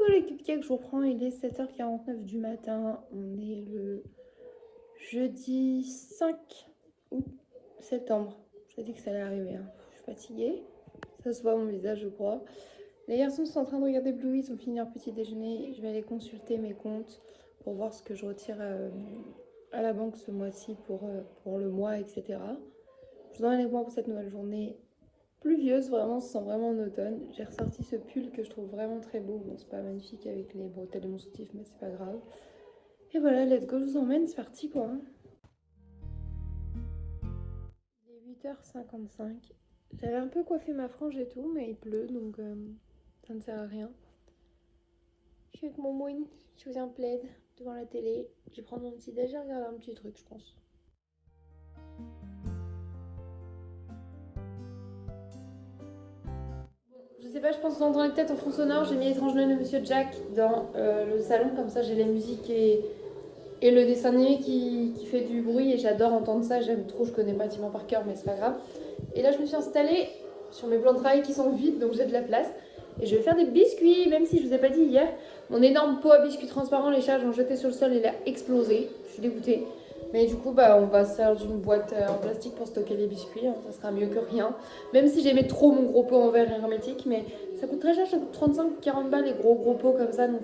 Coucou l'équipe cake, je vous reprends, il est 7h49 du matin, on est le jeudi 5 août septembre. J'ai dit que ça allait arriver, hein. Je suis fatiguée, ça se voit à mon visage je crois. Les garçons sont en train de regarder Bluey, ils ont fini leur petit déjeuner, je vais aller consulter mes comptes pour voir ce que je retire à la banque ce mois-ci pour le mois, etc. Je vous emmène avec moi pour cette nouvelle journée pluvieuse, vraiment, on se sent vraiment en automne. J'ai ressorti ce pull que je trouve vraiment très beau. Bon, c'est pas magnifique avec les bretelles de mon soutif, mais c'est pas grave. Et voilà, let's go, je vous emmène, c'est parti quoi. Il est 8h55. J'avais un peu coiffé ma frange et tout, mais il pleut, donc ça ne sert à rien. Je suis avec mon mouine, je suis un plaid devant la télé. Je vais prendre mon petit déj et regarder un petit truc, je pense. Je sais pas, je pense que vous entendez peut-être en fond sonore, j'ai mis Étrange Noël de Monsieur Jack dans le salon, comme ça j'ai la musique et le dessin animé qui fait du bruit et j'adore entendre ça, j'aime trop, je connais pas Timon par cœur mais c'est pas grave. Et là je me suis installée sur mes plans de travail qui sont vides donc j'ai de la place. Et je vais faire des biscuits, même si je vous ai pas dit hier. Mon énorme pot à biscuits transparent, les chats ont jeté sur le sol et il a explosé. Je suis dégoûtée. Mais du coup, on va se servir d'une boîte en plastique pour stocker les biscuits. Hein. Ça sera mieux que rien. Même si j'aimais trop mon gros pot en verre hermétique. Mais ça coûte très cher, ça coûte 35-40 balles les gros pots comme ça. Donc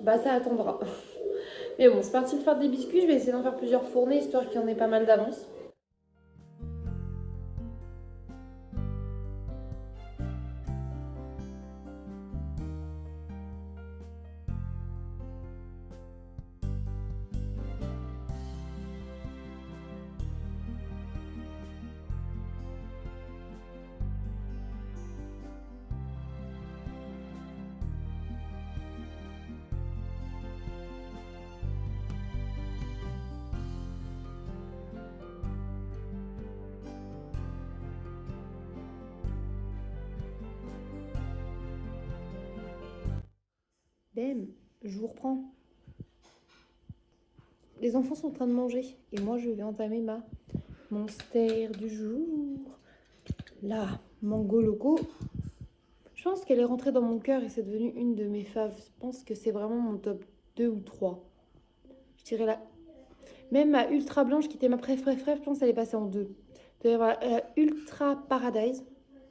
ça attendra. Mais bon, c'est parti de faire des biscuits. Je vais essayer d'en faire plusieurs fournées histoire qu'il y en ait pas mal d'avance. Bam, je vous reprends. Les enfants sont en train de manger et moi je vais entamer ma monster du jour. La mango loco. Je pense qu'elle est rentrée dans mon cœur et c'est devenu une de mes faves. Je pense que c'est vraiment mon top 2 ou 3. Je dirais là. Même ma ultra blanche qui était ma préférée, je pense qu'elle est passée en 2. Il doit y avoir ultra paradise,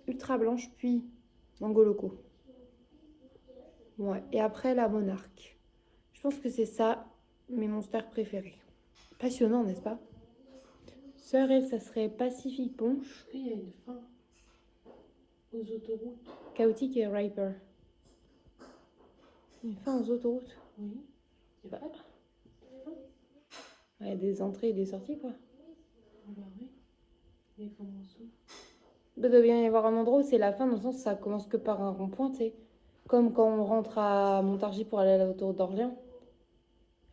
ultra blanche, puis mango loco. Ouais, et après la monarque. Je pense que c'est ça mes monsters préférés. Passionnant, n'est-ce pas? Sœur, elle, ça serait Pacific Punch. Il y a une fin aux autoroutes. Chaotique et Riper. Une fin aux autoroutes. Oui. Il n'y a pas de fin. Ouais, des entrées et des sorties, quoi. Ah bah oui. Mais comment ça? Il doit bien y avoir un endroit où c'est la fin, dans le sens où ça commence que par un rond-point, tu sais. Comme quand on rentre à Montargis pour aller à l'autoroute d'Orléans.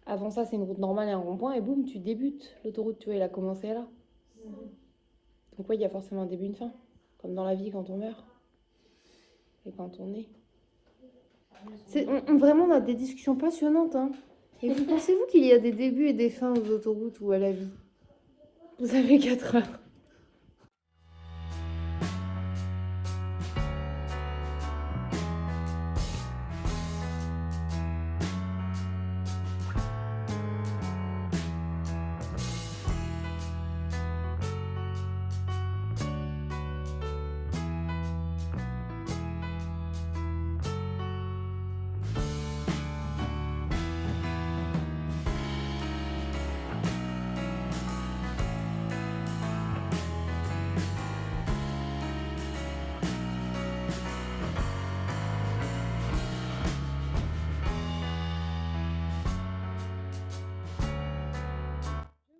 Avant ça, c'est une route normale et un rond-point, et boum, tu débutes l'autoroute, tu vois, il a commencé là. Donc, ouais, il y a forcément un début et une fin. Comme dans la vie quand on meurt. Et quand on est. Vraiment, on a des discussions passionnantes, hein. Et vous pensez-vous qu'il y a des débuts et des fins aux autoroutes ou à la vie? Vous avez 4 heures.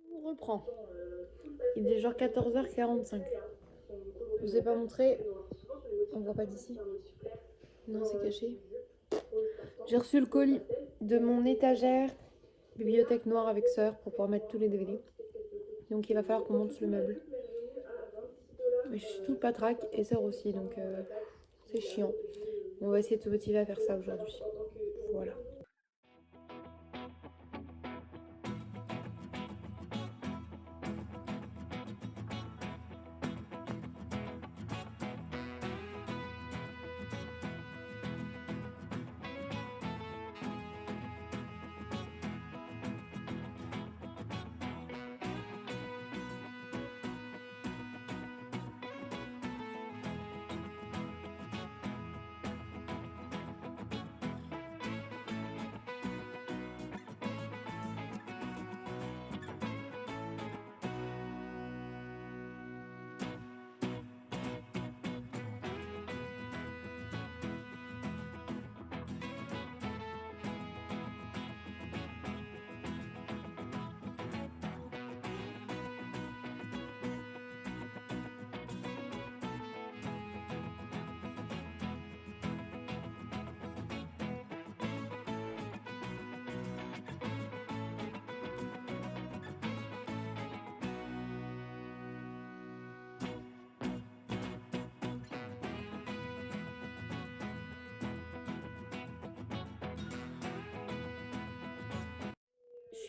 Je vous reprends. Il est genre 14h45. Je vous ai pas montré. On voit pas d'ici. Non, c'est caché. J'ai reçu le colis de mon étagère bibliothèque noire avec sœur pour pouvoir mettre tous les DVD. Donc il va falloir qu'on monte le meuble. Mais je suis toute patraque et sœur aussi, donc c'est chiant. On va essayer de se motiver à faire ça aujourd'hui. Voilà.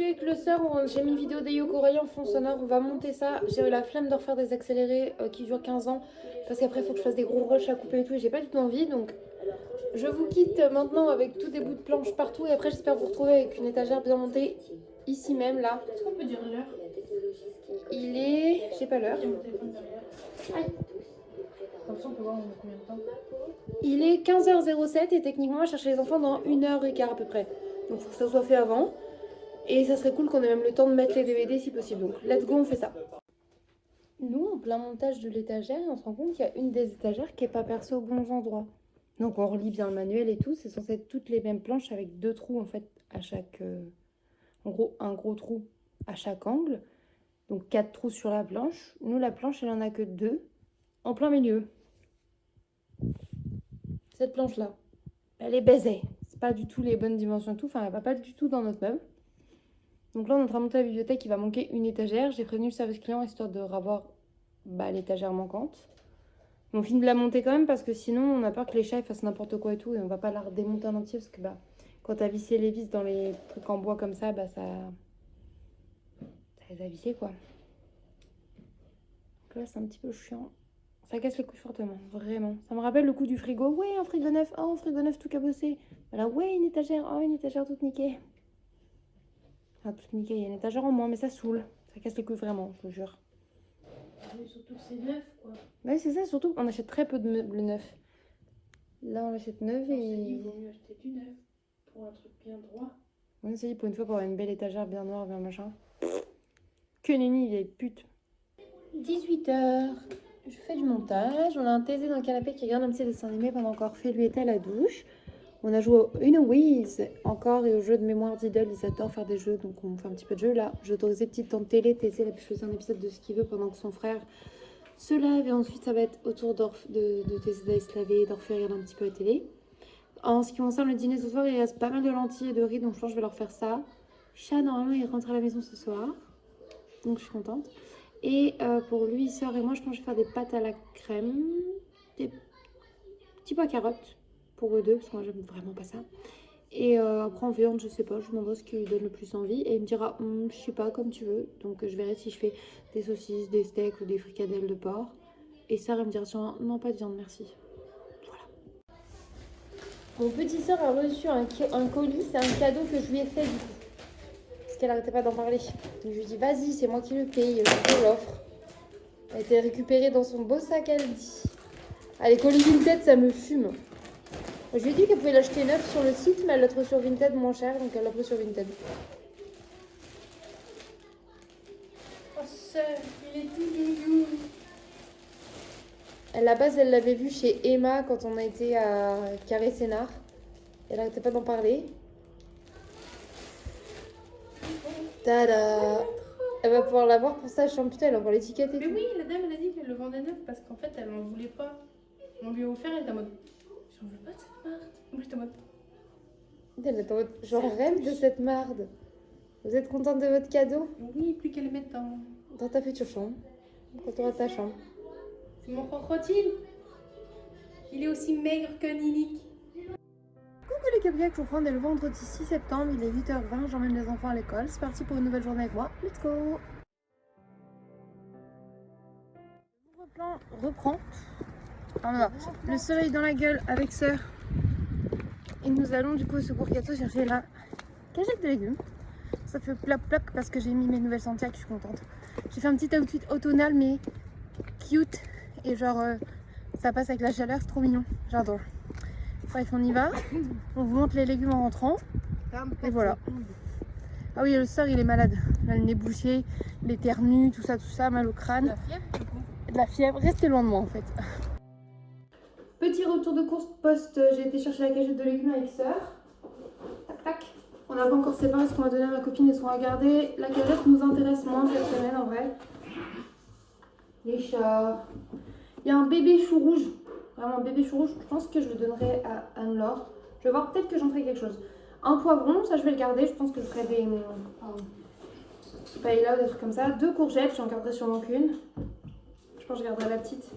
suis avec le sœur, j'ai mis une vidéo des Yoko-Ray en fond sonore, on va monter ça. J'ai eu la flemme de refaire des accélérés qui durent 15 ans parce qu'après il faut que je fasse des gros rushs à couper et tout et j'ai pas du tout envie, donc je vous quitte maintenant avec tous des bouts de planche partout et après j'espère vous retrouver avec une étagère bien montée ici même là. Est-ce qu'on peut dire l'heure? Il est... j'ai pas l'heure. Il y a mon téléphone derrière. Aïe. Comme ça on peut voir on a combien de temps. Il est 15h07 et techniquement on va chercher les enfants dans 1h15 à peu près. Donc il faut que ça soit fait avant. Et ça serait cool qu'on ait même le temps de mettre les DVD si possible. Donc let's go, on fait ça. Nous, en plein montage de l'étagère, on se rend compte qu'il y a une des étagères qui n'est pas percée aux bons endroits. Donc on relit bien le manuel et tout. C'est censé être toutes les mêmes planches avec 2 trous en fait à chaque... en gros, un gros trou à chaque angle. Donc 4 trous sur la planche. Nous, la planche, elle en a que 2 en plein milieu. Cette planche-là, elle est baisée. C'est pas du tout les bonnes dimensions et tout. Enfin, elle va pas du tout dans notre meuble. Donc là, on est en train de monter la bibliothèque. Il va manquer une étagère. J'ai prévenu le service client histoire de revoir l'étagère manquante. Mais on finit de la monter quand même parce que sinon, on a peur que les chats fassent n'importe quoi et tout. Et on va pas la redémonter en entier parce que quand tu as vissé les vis dans les trucs en bois comme ça, ça les a vissés quoi. Donc là, c'est un petit peu chiant. Ça casse les couilles fortement, vraiment. Ça me rappelle le coup du frigo. Ouais, un frigo neuf. Oh, un frigo neuf tout cabossé. Voilà, ouais, une étagère. Oh, une étagère toute niquée. Ah, tout nickel, il y a une étagère en moins, mais ça saoule. Ça casse les couilles vraiment, je vous jure. Mais surtout que c'est neuf quoi. Ouais, c'est ça, surtout on achète très peu de meubles neufs. Là, on achète neuf et... Il vaut mieux acheter du neuf pour un truc bien droit. On s'est dit pour une fois pour avoir une belle étagère bien noire, bien machin. Que nenni, vieille pute. 18h. Je fais du montage. On a un TZ dans le canapé qui regarde un petit dessin animé pendant qu'on refait lui était à la douche. On a joué au Unowiz encore et au jeu de mémoire d'idole. Ils adorent faire des jeux, donc on fait un petit peu de jeu là. J'ai autorisé petite temps de télé. TC, il a pu choisir un épisode de ce qu'il veut pendant que son frère se lave. Et ensuite, ça va être au tour de TC d'aller se laver, d'Orphée regarder un petit peu la télé. En ce qui concerne le dîner ce soir, il reste pas mal de lentilles et de riz, donc je pense que je vais leur faire ça. Chat, normalement, il rentre à la maison ce soir, donc je suis contente. Et pour lui, sœur et moi, je pense que je vais faire des pâtes à la crème, des petits pois carottes. Pour eux deux, parce que moi j'aime vraiment pas ça. Et après en viande, je sais pas, je lui demanderai ce qui lui donne le plus envie. Et il me dira, je sais pas, comme tu veux. Donc je verrai si je fais des saucisses, des steaks ou des fricadelles de porc. Et Sarah me dira sûrement, non, pas de viande, merci. Voilà. Mon petit sœur a reçu un colis, c'est un cadeau que je lui ai fait du coup. Parce qu'elle arrêtait pas d'en parler. Donc je lui ai dit, vas-y, c'est moi qui le paye, je te l'offre. Elle a été récupérée dans son beau sac Aldi. Ah, les colis Vinted, ça me fume. Je lui ai dit qu'elle pouvait l'acheter neuf sur le site, mais elle l'a trouvé sur Vinted moins cher, donc elle l'a pris sur Vinted. Oh sœur, il est tout doudou. À la base, elle l'avait vu chez Emma quand on a été à Carré Sénard. Elle n'arrêtait pas d'en parler. Tada! Elle va pouvoir l'avoir pour sa chambre. Putain, elle envoie l'étiquette et Mais tout. oui, la dame elle a dit qu'elle le vendait neuf parce qu'en fait elle en voulait pas. On lui a offert, elle était en mode j'en veux pas de cette marque. Moi j'étais en mode Elle est en mode, j'en rêve de cette marde. Vous êtes contente de votre cadeau? oui, plus qu'elle le mette Dans ta future chambre. Quand tu auras ta chambre. C'est mon crocodile. Il est aussi maigre qu'un ninique. Coucou les Gabriel, je reprends dès le vendredi 6 septembre, il est 8h20, j'emmène les enfants à l'école. C'est parti pour une nouvelle journée avec moi. Let's go! Le plan reprend. Le soleil dans la gueule avec sœur. Et nous allons du coup au secours gâteau chercher la cagette de légumes. Ça fait plop plop parce que j'ai mis mes nouvelles Santiago, je suis contente. J'ai fait un petit outfit automnal mais cute. Et genre ça passe avec la chaleur, c'est trop mignon. J'adore. Bref, on y va. On vous montre les légumes en rentrant. Et voilà. Ah oui, le sœur il est malade. Il a le nez bouché, il éternue, tout ça, mal au crâne. La fièvre du coup. De la fièvre, restez loin de moi en fait. Petit retour de course post, j'ai été chercher la cagette de légumes avec sœur. Tac tac. On n'a pas encore séparé ce qu'on va donner à ma copine et ce qu'on va garder. La cagette nous intéresse moins cette semaine en vrai. Les chats. Il y a un bébé chou rouge. Vraiment un bébé chou rouge. Je pense que je le donnerai à Anne-Laure. Je vais voir, peut-être que j'en ferai quelque chose. Un poivron, ça je vais le garder. Je pense que je ferai des paella ou des trucs comme ça. 2 courgettes, j'en garderai sûrement qu'une. Je pense que je garderai la petite.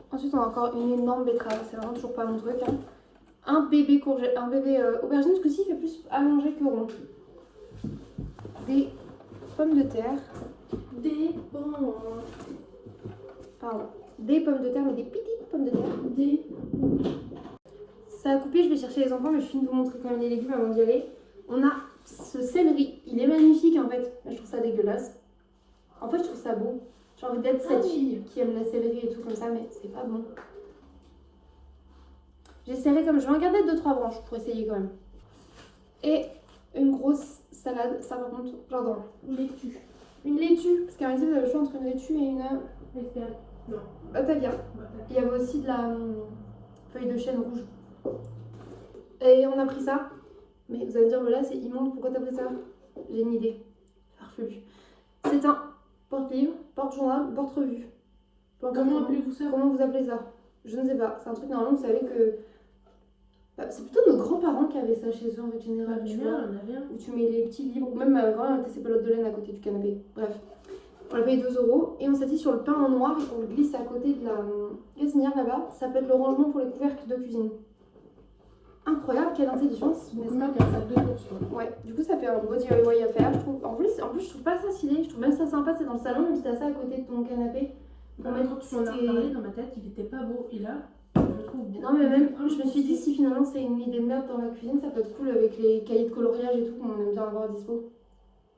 Ensuite, on a encore une énorme betterave. C'est vraiment toujours pas mon truc. Hein. Un bébé courgette, un bébé aubergine. Ce coup-ci, il fait plus allongé que rond. des pommes de terre. Des pommes. Pardon. Des pommes de terre, mais des petites pommes de terre. Ça a coupé, je vais chercher les enfants, mais je finis de vous montrer quand même les légumes avant d'y aller. On a ce céleri, il est magnifique en fait. Je trouve ça dégueulasse. En fait, je trouve ça beau. J'ai envie d'être cette fille qui aime la céleri et tout comme ça, mais c'est pas bon. J'essaierai comme je vais en garder 2-3 branches pour essayer quand même. Et une grosse salade, ça par contre, j'adore. Laitue. Une laitue, parce qu'à vous avez le choix entre une laitue et une Non. Batavia. Il y avait aussi de la feuille de chêne rouge. Et on a pris ça. Mais vous allez me dire, mais là c'est immonde, pourquoi t'as pris ça? J'ai une idée. Farfelu. C'est un porte-livre, porte-journal, porte-revue. Comment appelez-vous ça? Comment vous appelez ça? Je ne sais pas. C'est un truc normalement, vous savez que. Bah, c'est plutôt nos grands-parents qui avaient ça chez eux en fait général. Tu vois, où tu mets les petits livres, ou même ma grand-mère mettait ses pelotes de laine à côté du canapé. Bref. On l'a payé 2 € et on s'est dit sur le pain en noir et on le glisse à côté de la cuisinière là-bas. Ça peut être le rangement pour les couvercles de cuisine. Incroyable, quelle intelligence, n'est-ce pas? Ouais, du coup ça fait un beau DIY à faire, je trouve. En plus je trouve pas ça stylé, je trouve même ça sympa, c'est dans le salon, mais tu as ça à côté de ton canapé. Quand tu m'en as parlé dans ma tête, il était pas beau. Et là, je trouve beau. Non mais même, je me suis dit si finalement c'est une idée de merde dans la cuisine, ça peut être cool avec les cahiers de coloriage et tout qu'on aime bien avoir à dispo.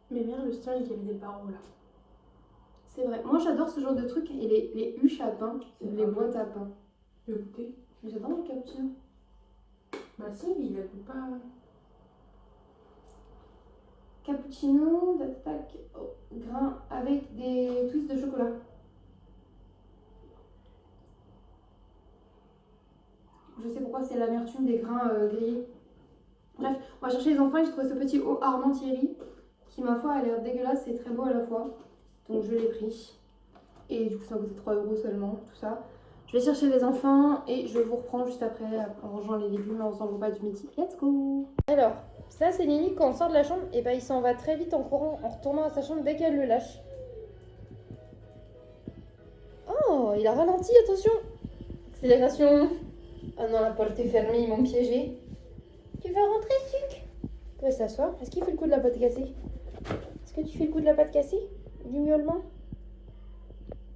Mais merde, le stage, il y avait des barreaux là. C'est vrai, moi j'adore ce genre de trucs et les huches à pain, les boîtes à pain. Tu veux goûter? J'adore le cappuccino. Bah si, mais il a goût pas. Cappuccino, tac, grain avec des twists de chocolat. Je sais pourquoi, c'est l'amertume des grains grillés. Bref, on va chercher les enfants et j'ai trouvé ce petit haut Armand Thierry qui, ma foi, a l'air dégueulasse et très beau à la fois. Donc je l'ai pris. Et du coup, ça m'a coûté 3 € seulement, tout ça. Je vais chercher les enfants et je vous reprends juste après en rangeant les légumes, en faisant le repas du midi. Let's go! Alors, ça c'est Nini, quand on sort de la chambre, et il s'en va très vite en courant, en retournant à sa chambre dès qu'elle le lâche. Oh, il a ralenti, attention! Accélération! Ah non, la porte est fermée, ils m'ont piégé. Tu veux rentrer, Suc? Tu veux s'asseoir? Est-ce qu'il fait le coup de la pâte cassée? Est-ce que tu fais le coup de la pâte cassée? Du miaulement?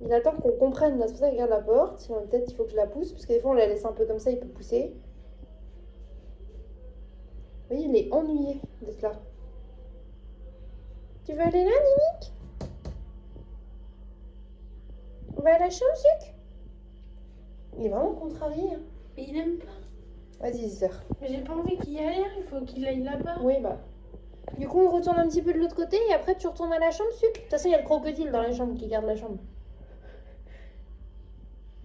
Il attend qu'on comprenne, là, c'est pour ça qu'il regarde la porte. Sinon, peut-être il faut que je la pousse, parce que des fois on la laisse un peu comme ça, il peut pousser. Vous voyez, il est ennuyé d'être là. Tu veux aller là, Ninique? On va à la chambre, Suc? Il est vraiment contrarié. Hein. Mais il aime pas. Vas-y, sœur. Mais j'ai pas envie qu'il y aille, il faut qu'il aille là-bas. Oui, bah. Du coup, on retourne un petit peu de l'autre côté et après tu retournes à la chambre, Suc. De toute façon, il y a le crocodile dans la chambre qui garde la chambre.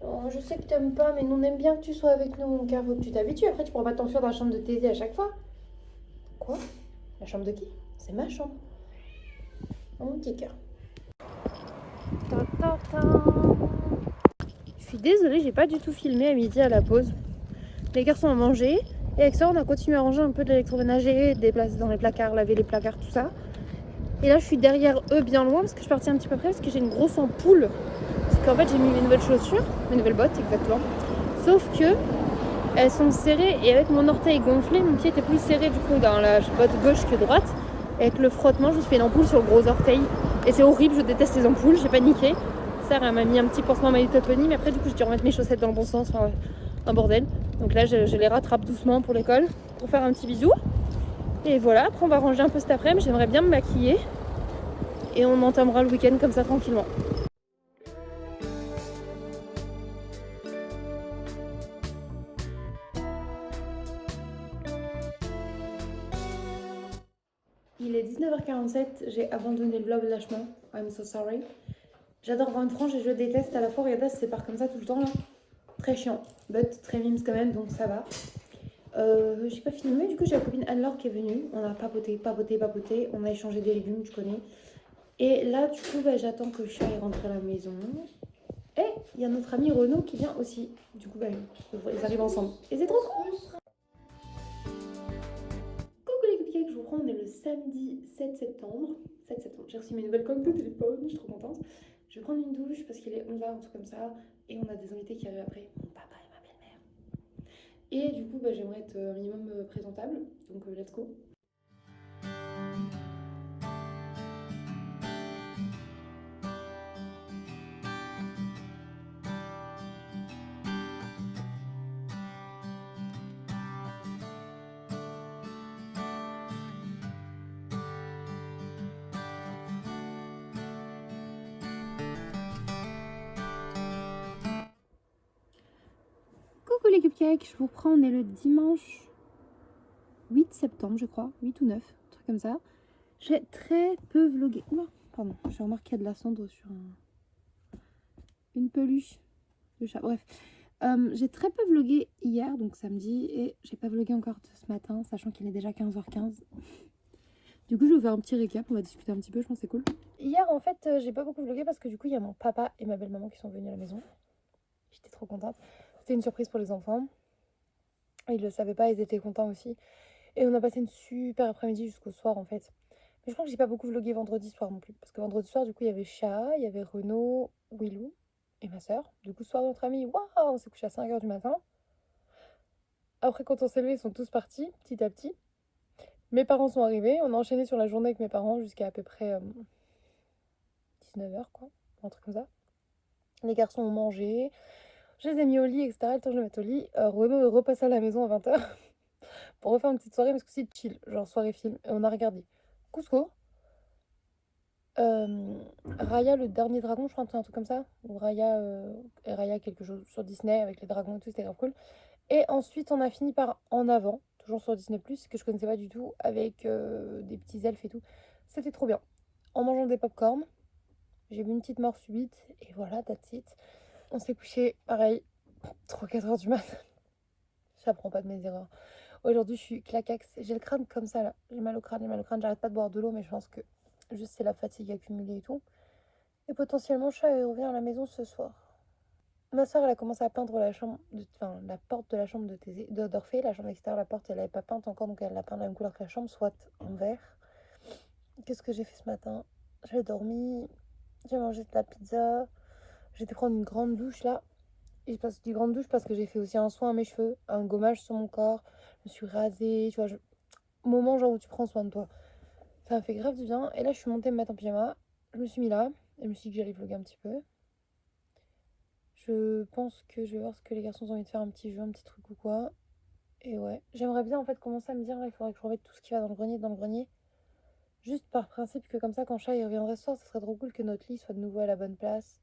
Oh, je sais que t'aimes pas, mais nous on aime bien que tu sois avec nous, mon cœur. Faut que tu t'habitues. Après, tu pourras pas t'enfuir dans la chambre de Thésée à chaque fois. Quoi? La chambre de qui? C'est ma chambre. Oh, mon petit cœur. Je suis désolée, j'ai pas du tout filmé à midi à la pause. Les garçons ont mangé. Et avec ça, on a continué à ranger un peu de l'électroménager, déplacer dans les placards, laver les placards, tout ça. Et là, je suis derrière eux bien loin parce que je suis partie un petit peu près parce que j'ai une grosse ampoule. Parce qu'en fait, j'ai mis mes nouvelles chaussures, mes nouvelles bottes, exactement. Sauf que elles sont serrées et avec mon orteil gonflé, mon pied était plus serré du coup dans la botte gauche que droite. Et avec le frottement, je me suis fait une ampoule sur le gros orteil. Et c'est horrible, je déteste les ampoules, j'ai paniqué. Sarah elle m'a mis un petit pansement My Little Pony, mais après, du coup, j'ai dû remettre mes chaussettes dans le bon sens. Enfin, un bordel. Donc là, je les rattrape doucement pour l'école pour faire un petit bisou. Et voilà, après, on va ranger un peu cet après-midi. J'aimerais bien me maquiller. Et on entamera le week-end comme ça tranquillement. Il est 19h47, j'ai abandonné le vlog lâchement. I'm so sorry. J'adore voir une frange et je déteste à la fois. Regardez, ça se sépare comme ça tout le temps là. Très chiant, but très mimes quand même, donc ça va. J'ai pas filmé, du coup j'ai la copine Anne-Laure qui est venue. On a papoté, on a échangé des légumes, tu connais. Et là, du coup, j'attends que Chat rentre à la maison. Et il y a notre ami Renaud qui vient aussi. Du coup, ils arrivent ensemble. Et c'est trop cool. Coucou les cupcakes, je vous prends, on est le samedi 7 septembre. J'ai reçu mes nouvelles coques de téléphone, je suis trop contente. Je vais prendre une douche parce qu'il est 11h, un truc comme ça. Et on a des invités qui arrivent après, mon papa et ma belle-mère. Et du coup, j'aimerais être un minimum présentable. Donc, let's go. Coucou les cupcakes, je vous reprends, on est le dimanche 8 septembre je crois, 8 ou 9, un truc comme ça. J'ai très peu vlogué. Oula, pardon, j'ai remarqué qu'il y a de la cendre sur une peluche de chat. Bref, j'ai très peu vlogué hier, donc samedi, et j'ai pas vlogué encore ce matin, sachant qu'il est déjà 15h15. Du coup, je vais vous faire un petit récap, on va discuter un petit peu, je pense que c'est cool. Hier, en fait, j'ai pas beaucoup vlogué parce que du coup, il y a mon papa et ma belle-maman qui sont venus à la maison. J'étais trop contente. C'était une surprise pour les enfants. Ils le savaient pas, ils étaient contents aussi. Et on a passé une super après-midi jusqu'au soir en fait. Mais je crois que j'ai pas beaucoup vlogué vendredi soir non plus. Parce que vendredi soir, du coup, il y avait Chat, il y avait Renaud, Willou et ma soeur. Du coup, soir de notre ami, waouh, on s'est couché à 5h du matin. Après, quand on s'est levé, ils sont tous partis, petit à petit. Mes parents sont arrivés, on a enchaîné sur la journée avec mes parents jusqu'à à peu près 19h, quoi. Un truc comme ça. Les garçons ont mangé, je les ai mis au lit, etc. Le temps que je les mette au lit, Renaud est repassé à la maison à 20h pour refaire une petite soirée, mais ce coup-ci chill, genre soirée film. Et on a regardé Cusco, Raya le dernier dragon, je crois, un truc comme ça. Ou Raya, et Raya quelque chose sur Disney avec les dragons et tout, c'était grave cool. Et ensuite, on a fini par En Avant, toujours sur Disney+, que je connaissais pas du tout, avec des petits elfes et tout. C'était trop bien. En mangeant des pop-corn, j'ai eu une petite mort subite, et voilà, that's it. On s'est couché, pareil, 3-4 heures du mat'. J'apprends pas de mes erreurs. Aujourd'hui, je suis claquax. J'ai le crâne comme ça, là. J'ai mal au crâne, j'ai mal au crâne. J'arrête pas de boire de l'eau, mais je pense que juste c'est la fatigue accumulée et tout. Et potentiellement, Chat revient à la maison ce soir. Ma soeur, elle a commencé à peindre la chambre, enfin la porte de la chambre d'Orphée, la chambre extérieure, la porte, elle n'avait pas peinte encore, donc elle l'a peint de la même couleur que la chambre, soit en vert. Qu'est-ce que j'ai fait ce matin? J'ai dormi, j'ai mangé de la pizza, j'ai été prendre une grande douche là. Et je passe une grande douche parce que j'ai fait aussi un soin à mes cheveux, un gommage sur mon corps, je me suis rasée, tu vois, moment genre où tu prends soin de toi. Ça m'a fait grave du bien. Et là, je suis montée me mettre en pyjama, je me suis mis là, et je me suis dit que j'allais vlogger un petit peu. Je pense que je vais voir ce que les garçons ont envie de faire, un petit jeu, un petit truc ou quoi. Et ouais, j'aimerais bien en fait commencer à me dire, là, il faudrait que je remette tout ce qui va dans le grenier. Juste par principe que comme ça, quand Chat il reviendrait ce soir, ça serait trop cool que notre lit soit de nouveau à la bonne place.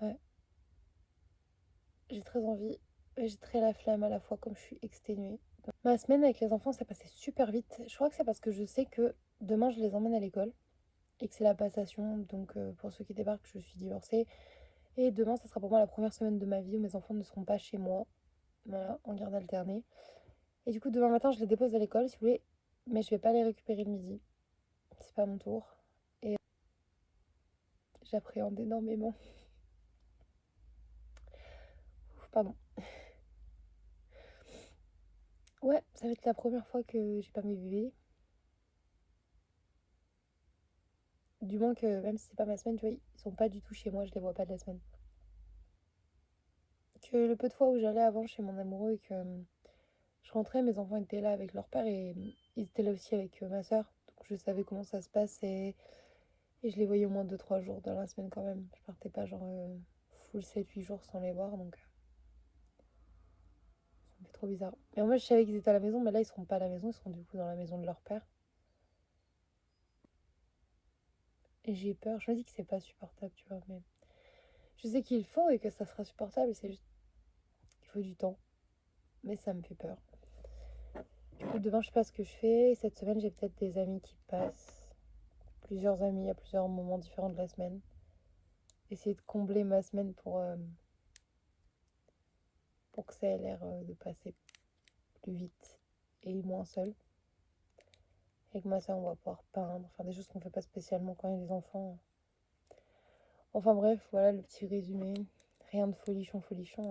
Ouais, j'ai très envie. Et j'ai très la flemme à la fois, comme je suis exténuée. Ma semaine avec les enfants, ça passait super vite. Je crois que c'est parce que je sais que demain, je les emmène à l'école. Et que c'est la passation. Donc, pour ceux qui débarquent, je suis divorcée. Et demain, ça sera pour moi la première semaine de ma vie où mes enfants ne seront pas chez moi. Voilà, en garde alternée. Et du coup, demain matin, je les dépose à l'école, si vous voulez. Mais je vais pas les récupérer le midi. C'est pas mon tour. Et j'appréhende énormément. Ouf, pardon. Ouais, ça va être la première fois que j'ai pas mes bébés. Du moins que, même si c'est pas ma semaine, tu vois, ils sont pas du tout chez moi, je les vois pas de la semaine. Que le peu de fois où j'allais avant chez mon amoureux et que je rentrais, mes enfants étaient là avec leur père et ils étaient là aussi avec ma soeur. Donc je savais comment ça se passe et je les voyais au moins 2-3 jours dans la semaine quand même. Je partais pas genre full 7-8 jours sans les voir, donc ça me fait trop bizarre. Mais moi je savais qu'ils étaient à la maison, mais là ils seront pas à la maison, ils seront du coup dans la maison de leur père. Et j'ai peur, je me dis que c'est pas supportable, tu vois, mais je sais qu'il faut et que ça sera supportable, c'est juste qu'il faut du temps. Mais ça me fait peur. Du coup, demain, je sais pas ce que je fais. Cette semaine, j'ai peut-être des amis qui passent. Plusieurs amis à plusieurs moments différents de la semaine. Essayer de combler ma semaine pour que ça ait l'air de passer plus vite et moins seul. Avec ma soeur, on va pouvoir peindre, faire des choses qu'on fait pas spécialement quand il y a des enfants. Enfin bref, voilà le petit résumé. Rien de folichon,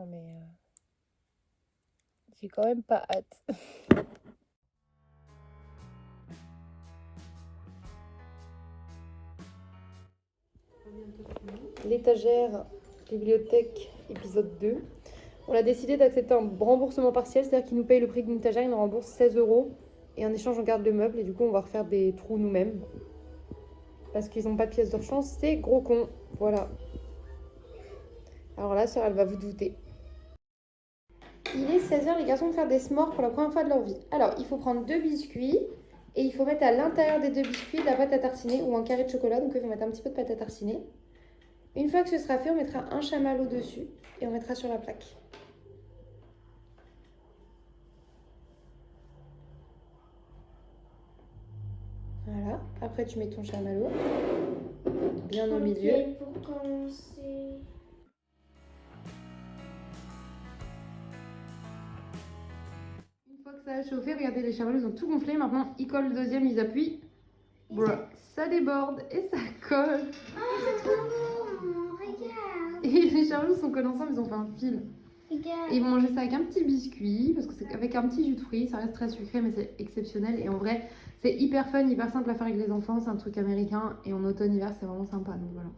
mais j'ai quand même pas hâte. L'étagère bibliothèque épisode 2. On a décidé d'accepter un remboursement partiel, c'est-à-dire qu'ils nous payent le prix d'une étagère, ils nous remboursent 16 € et en échange on garde le meuble et du coup on va refaire des trous nous-mêmes parce qu'ils n'ont pas de pièces de rechange, c'est gros con. Voilà. Alors là, sœur, elle va vous douter. Il est 16h, les garçons vont faire des s'mores pour la première fois de leur vie. Alors, il faut prendre 2 biscuits et il faut mettre à l'intérieur des 2 biscuits de la pâte à tartiner ou un carré de chocolat, donc il faut mettre un petit peu de pâte à tartiner. Une fois que ce sera fait, on mettra un chamallow dessus et on mettra sur la plaque. Voilà. Après, tu mets ton chamallow bien au Ok, milieu. pour commencer. Une fois que ça a chauffé, regardez, les chamallows ils ont tout gonflé. Maintenant, ils collent le deuxième, ils appuient. Voilà. Ça déborde et ça colle. Oh, c'est trop bon. Regarde. Et les chamallows sont collés ensemble, ils ont fait un fil. Regarde. Et ils vont manger ça avec un petit biscuit, parce que c'est avec un petit jus de fruits, ça reste très sucré, mais c'est exceptionnel. Et en vrai, c'est hyper fun, hyper simple à faire avec les enfants, c'est un truc américain. Et en automne-hiver, c'est vraiment sympa, donc voilà.